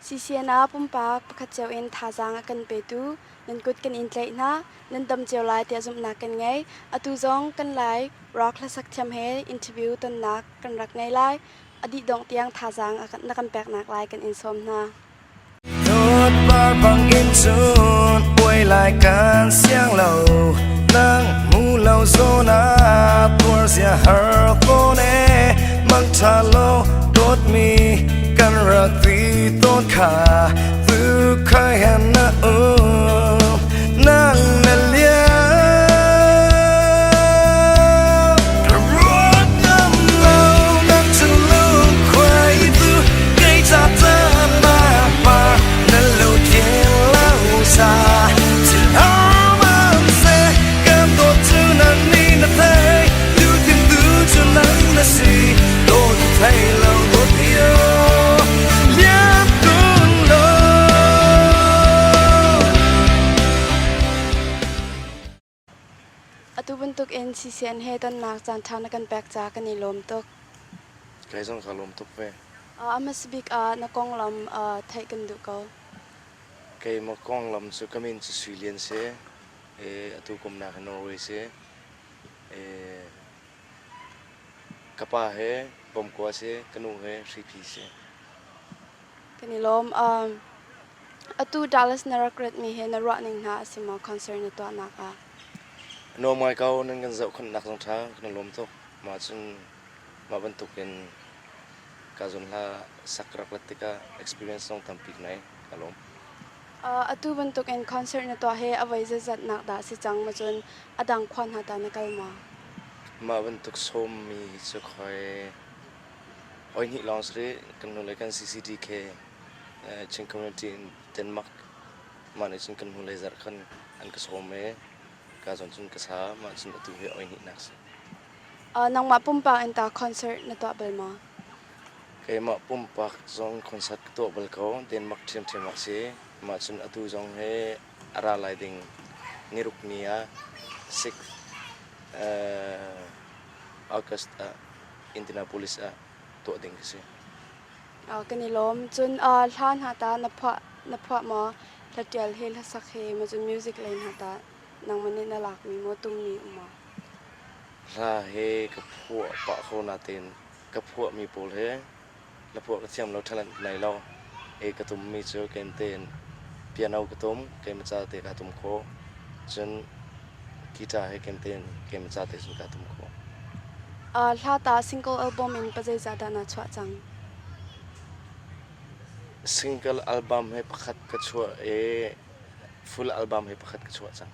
ซีเซียนาปุ่มปากประคัดเจ้าเอ็นทาจางกันเปตูนันกุดกันอินเตนะนันดำเจ้าลายเตียจุมนักกันไงอตุจงกันไลร็อกและสักเทียมเฮอินเทอร์วิวตันนักกันรักไงไลอดีตดองเตียงทาจางนักกันแปลกนักไลกันอินสมนาโดดบาร์บังอินจูนป่วยรายการเสียงเรานั่งมูเราโซนาตัวเสียหาโตเนมังทาโลโดดมีกันรักที่ต้นขาฟื้นเคยเห็นนะนั่งนั่นเลี้ยกระรดน้ำเรานั่งจะลูกควายดูไกลจากเธอมาป่านั่นลูกเทียนเล่าซาที่เอามันเสกกันตัวเธอนั่นนี่นะเธอดูกันดูจนนั้นนะสิโดนไทยเราโดนเดียวอตุบันตุกเอ็นซีเซียนเฮตันนักจันทานักกันแปลกจากกันนิลมตุกใครส่งขลมทุกเวอามาสบิกนักกองลำไทยกันดูเขาใครมากองลำสุกมินสวีเลียนเสอตุกมนาคนอร์เวย์เสกป้าเฮบอมกัวเสกนูเฮรีพีเสกันนิลมอตุดัลลัสนารักเรตมีเฮนารอนิงนาสิมาคอนเสิร์ตในตัวนักโนมายเขานั่งกันเจ้าคนนักสงท้าคนลมทุกมาจนมาบรรทุกเป็นกาจุนลาสักรักลัติกา experience ต้องทำปีกไหนกาลมอตุบันตุกเอ็นคอนเสิร์ตในตัวเฮเอาไว้จะจัดนักดาสิจังมาจนอดังควันหาตานักลมาบรรทุกส้มมีจะคอยอ้อยนี่ลองสิกันนู่นเลยกัน CCTK ชิง community in Denmark มาในชิงกันนู่นเลยจัดกันอันก็ส้มเอกาจนกระชามาจนตัวเฮอ้อยนี่นักสินังมาปุ่มปากเอ็นตาคอนเสิร์ตในตัวเบลมาเคมาปุ่มปากจงคอนเสิร์ตตัวเบลเขาเดนมาร์กเทียมมักสิมาจนตัวจงเฮอาราไลดิงนิรุกเนีย6 August อินเดียนาโพลิสตัวดิ่งสิกันนิลมจนท่านหาตานับพะมาละเดียลเฮลสักเฮมาจนมิวสิกเลนหาตานางมันนี่น่ารักมีโมตุ้มมีอุมาลาเฮกับพวกปะโคนาเตนกับพวกมีโพลเฮและพวกกระเทียมเราทันในเรากระตุ้มมีเจอเกมเตนเปียโนกระตุ้มเกมจ่าเตะกระตุ้มโคจนกีตาร์ให้เกมเตนเกมจ่าเตะจนกระตุ้มโคถ้าตาซิงเกิลอัลบั้มอินปัจจัยจะดานาชวจังซิงเกิลอัลบั้มให้ประคัดกระชัวฟูลอัลบั้มให้ประคัดกระชัวจัง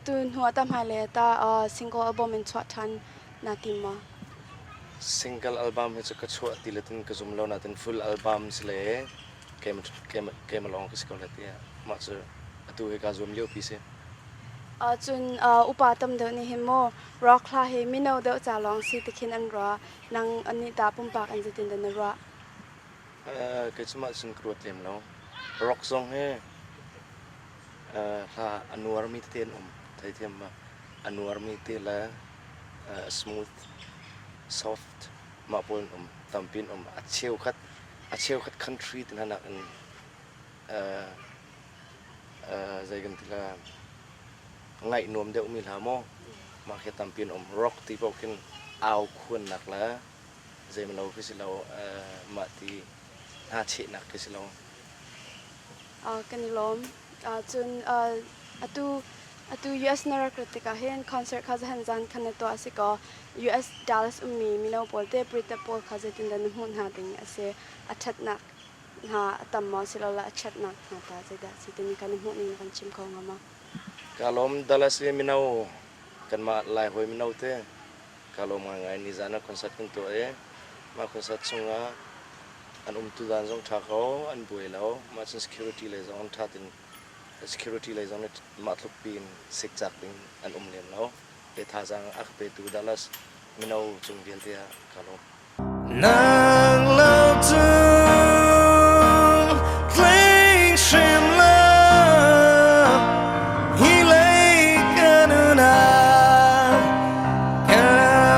ตุนหัวตามหายเลยตาซิงเกิลอัลบั้มอินชวทันนาติมาซิงเกิลอัลบั้มให้จะกระชัวตีละตินกระจุมเรานาตินฟูลอัลบั้มสิเลยเกมลองก็สกอลเตียมาเจอตัวให้กระจุมเลี้ยวพิเศษจนอุปาตัมเดนี่เฮโมร็อกคลาเฮมินาเดจะลองสิตะคินอันรัวนางอันนี้ตาปุ่มปากอันจะตินเดนรัวก็จะมาสิงครูเตรียมแล้วร็อกซองให้ถ้าอนุวารมีเตียนไทยเทียมมาอนุวารมีเตียนละ smooth soft มาปนตัมปินอัดเชลคัด country ที่นั่นอันใจกันที่ละไงนวมเดียวมีหาโมมาแค่ตัมปินร็อกที่พวกกันเอาควรหนักละใจมันเราคือสิเรามาที่อาชีพนักคือสิเรากันนิลมจนUS นารักติกาเห็นคอนเสิร์ตเขาจะเห็นจันคันตัวสิก็ US Dallasมีนาโพลเตบริตาโพลเขาจะตินดันหุ่นหาติงเสอัจฉริยะหาตัมมอสิเราละอัจฉริยะหาตาจะได้สิตินกันหุ่นนี่กันชิมของมากาลมดัลลัสมีนากันมาไล่หอยมีนาเต้กาลมมาไงนิจานะคอนเสิร์ตกันตัวมาคอนเสิร์ตส่งอันตุดานส่งทักเขาอันบุยแล้วมาจน security เลยส่งทัดติน security เลยส่งมาทุกปีนสิกจักตินอันเลี้ยงแล้วท่าจังอักเปตูดัลลัสมีนาจงเดียลเตียกาลมนางเล่าถึงเพลงชิมลาฮิเลกันนากา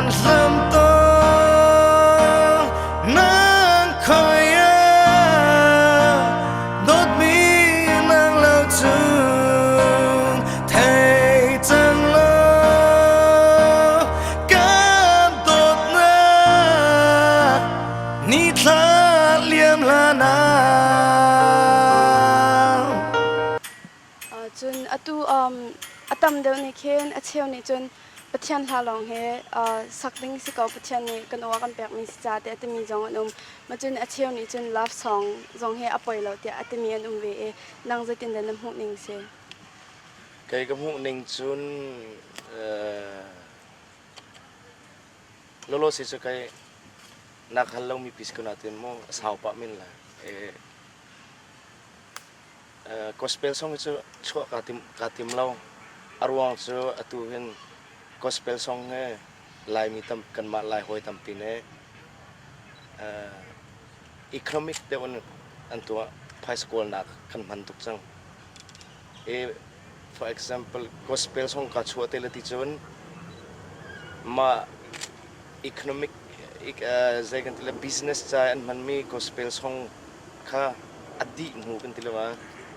รลำต้นนางคอย จุนตูอตัมเดวนี่เคนเชียวนี่จุนปัจจัยลาลองเฮสักดิ้งสิกอปัจจัยนี่กันว่ากันแบบมีสิจ่าแต่ตมีจงอนมาจุนเชียวนี่จุนลับสองจงเฮอปอยเราแต่ตมีอันเวนังจะตินเดนน้ำหูนิ่งเสไกกับหูนิ่งจุนโลสิจะไกนักฮัลโลมีพิสกุนาตินโมสาวปะมินละgospel song itu cua katim lau arwang tu atu hen gospel song he lai mi tam kan ma lai hoi tam pine economic de on antua high school nak kan man tuk chang for example gospel song ka chua te lati chon ma economic zai kan tila business cha an man mi gospel song kha adi mu kan tila wa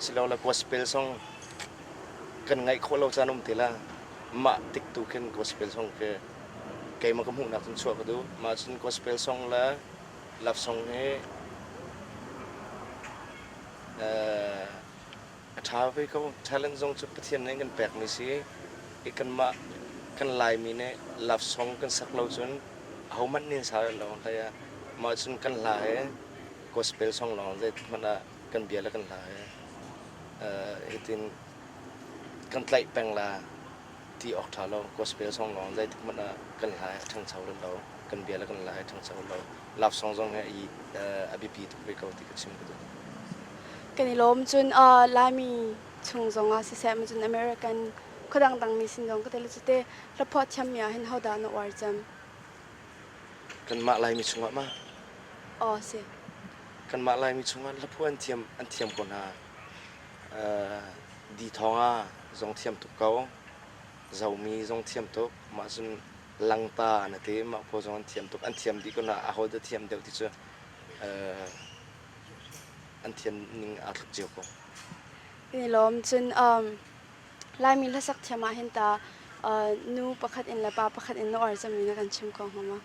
sila la gospel song kan ngai kho lo cha nom tila ma tik tu ken gospel song ke kai ma kam hu nak chun chua ka du ma chun gospel song la love song he tha ve ko talent song chu pathian nei kan pek mi si ikan ma kan lai mi ne love song kan sak lo chun hau man nin sa lo la ya ma chun kan lai gospel song lo je mana kan bia la kan lai itin kan tlai peng la ti ok tha lo gospel song lo je mana kan lai thang chau lo kan bia la kan lai thang chau lo love song song he i abipi tu ve ko ti ka chim koกันนี่ลมจุนลามีชงจงสิแซมจุนอเมริกันก็ดังมีสินจงก็เตลุจุเตละพอชัมยาเห็นเฮาดานวาร์จัมกันมาลายมีชงมาสิกันมาลายมีชงละพออันเทียมก่อนนะดีทองจงเทียมตุกเกาเจ้ามีจงเทียมตุกมาจุนลังตานะทีมาพอจงอันเทียมตุกอันเทียมดีก็นะอาเขาจะเทียมเดียวที่จะอันเทียนนิ่งอาทุกเจียวก็นี่ลมจนลายมีละสักเทียมาเห็นตานูประคัดอินละปาประคัดอินนอร์จะมีนักการชิมของเขามา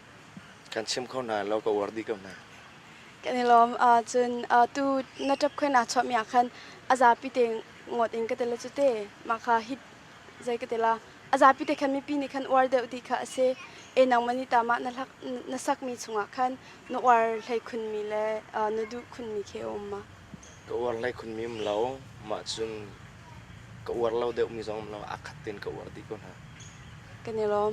การชิมเขาหนาเราก็วอร์ดีกันนะกันนี่ลมจนตูนัดจับคนอาชอบมีอาคันอาจารย์พิเตงงดเองก็แต่ละจุดเตมาค่ะฮิตใจก็แต่ละอาจารย์พิเตคันมีปีนี้คันวอร์เดอุติค่ะเซนังมันนี่ตามานัสักมีชงอาคันนวาร์ให้คุณมีและนดูคุณมีเคอมมาก็วอร์ให้คุณมีมเรามาจนก็วอร์เราเดี๋ยวมีสองเราอาคัดเต็นก็วอร์ดีกันนะกันนี่ลม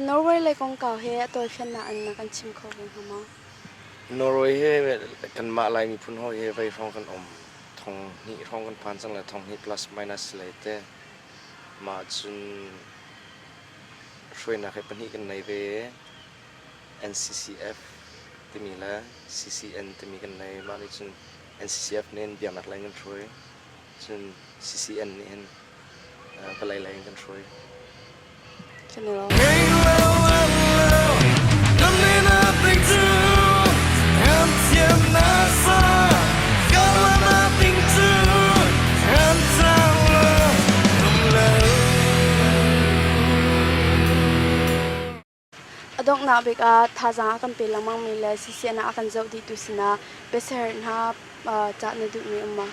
นอร์เวย์เลยกองเก่าเฮตัวเฟียนน่ะอันนักการชิมเขาเป็นเขามั้งนอร์เวย์เฮกันมาลายมีพุ่นห้อยเฮไปท้องกันทองนี่ท้องกันพันจังเลยทองนี่ plus minus เลยแต่มาจนช่วยนักให้ปนิกันในเว NCCF ที่มีละ CCN ที่มีกันในมาในจน NCCF เนี่ยเดียนักไล่กันช่วยจน CCN เนี่ยก็ไล่กันช่วยใช่ไหมล่ะดอกนาเบกท่าจางกันเป็นลังมังมีเลยสิเสียนากันเจ้าดีตุสินะเบสเฮร์นาจะในดุมีมา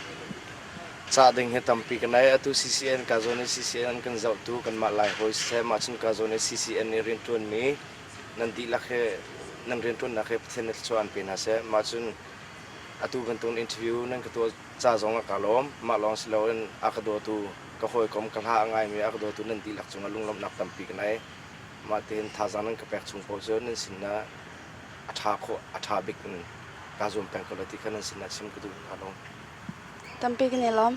จ่าดึงเหตุปีกันได้ตัว CCN กาโซน CCN กันเจ้าตัวกันมาหลายหัวเสียมาชินกาโซน CCN เรียนตัวมีนันดีลักเหนันเรียนตัวนักเหตุเทนต์ชวนเป็นอาเซียมาชินตัวกันตัวอินเทอร์วิวนั่นก็ตัวจ่าจงกาล้อมมาลองสิเราอักตัวตัวก็คอยกรมกระหางไงมีอักตัวตัวนันดีลักจงลุงลำนักตั้มปีกันได้มาเดินท่าจางนั้นก็แปลกชงโปรเจอร์นั่นสินะอัฐาบิกนั่นกาโซนแปลงก็เลยที่ขนาดสินะชิมก็ดูกาล้อมตั้มปีกันเนี่ยล้อม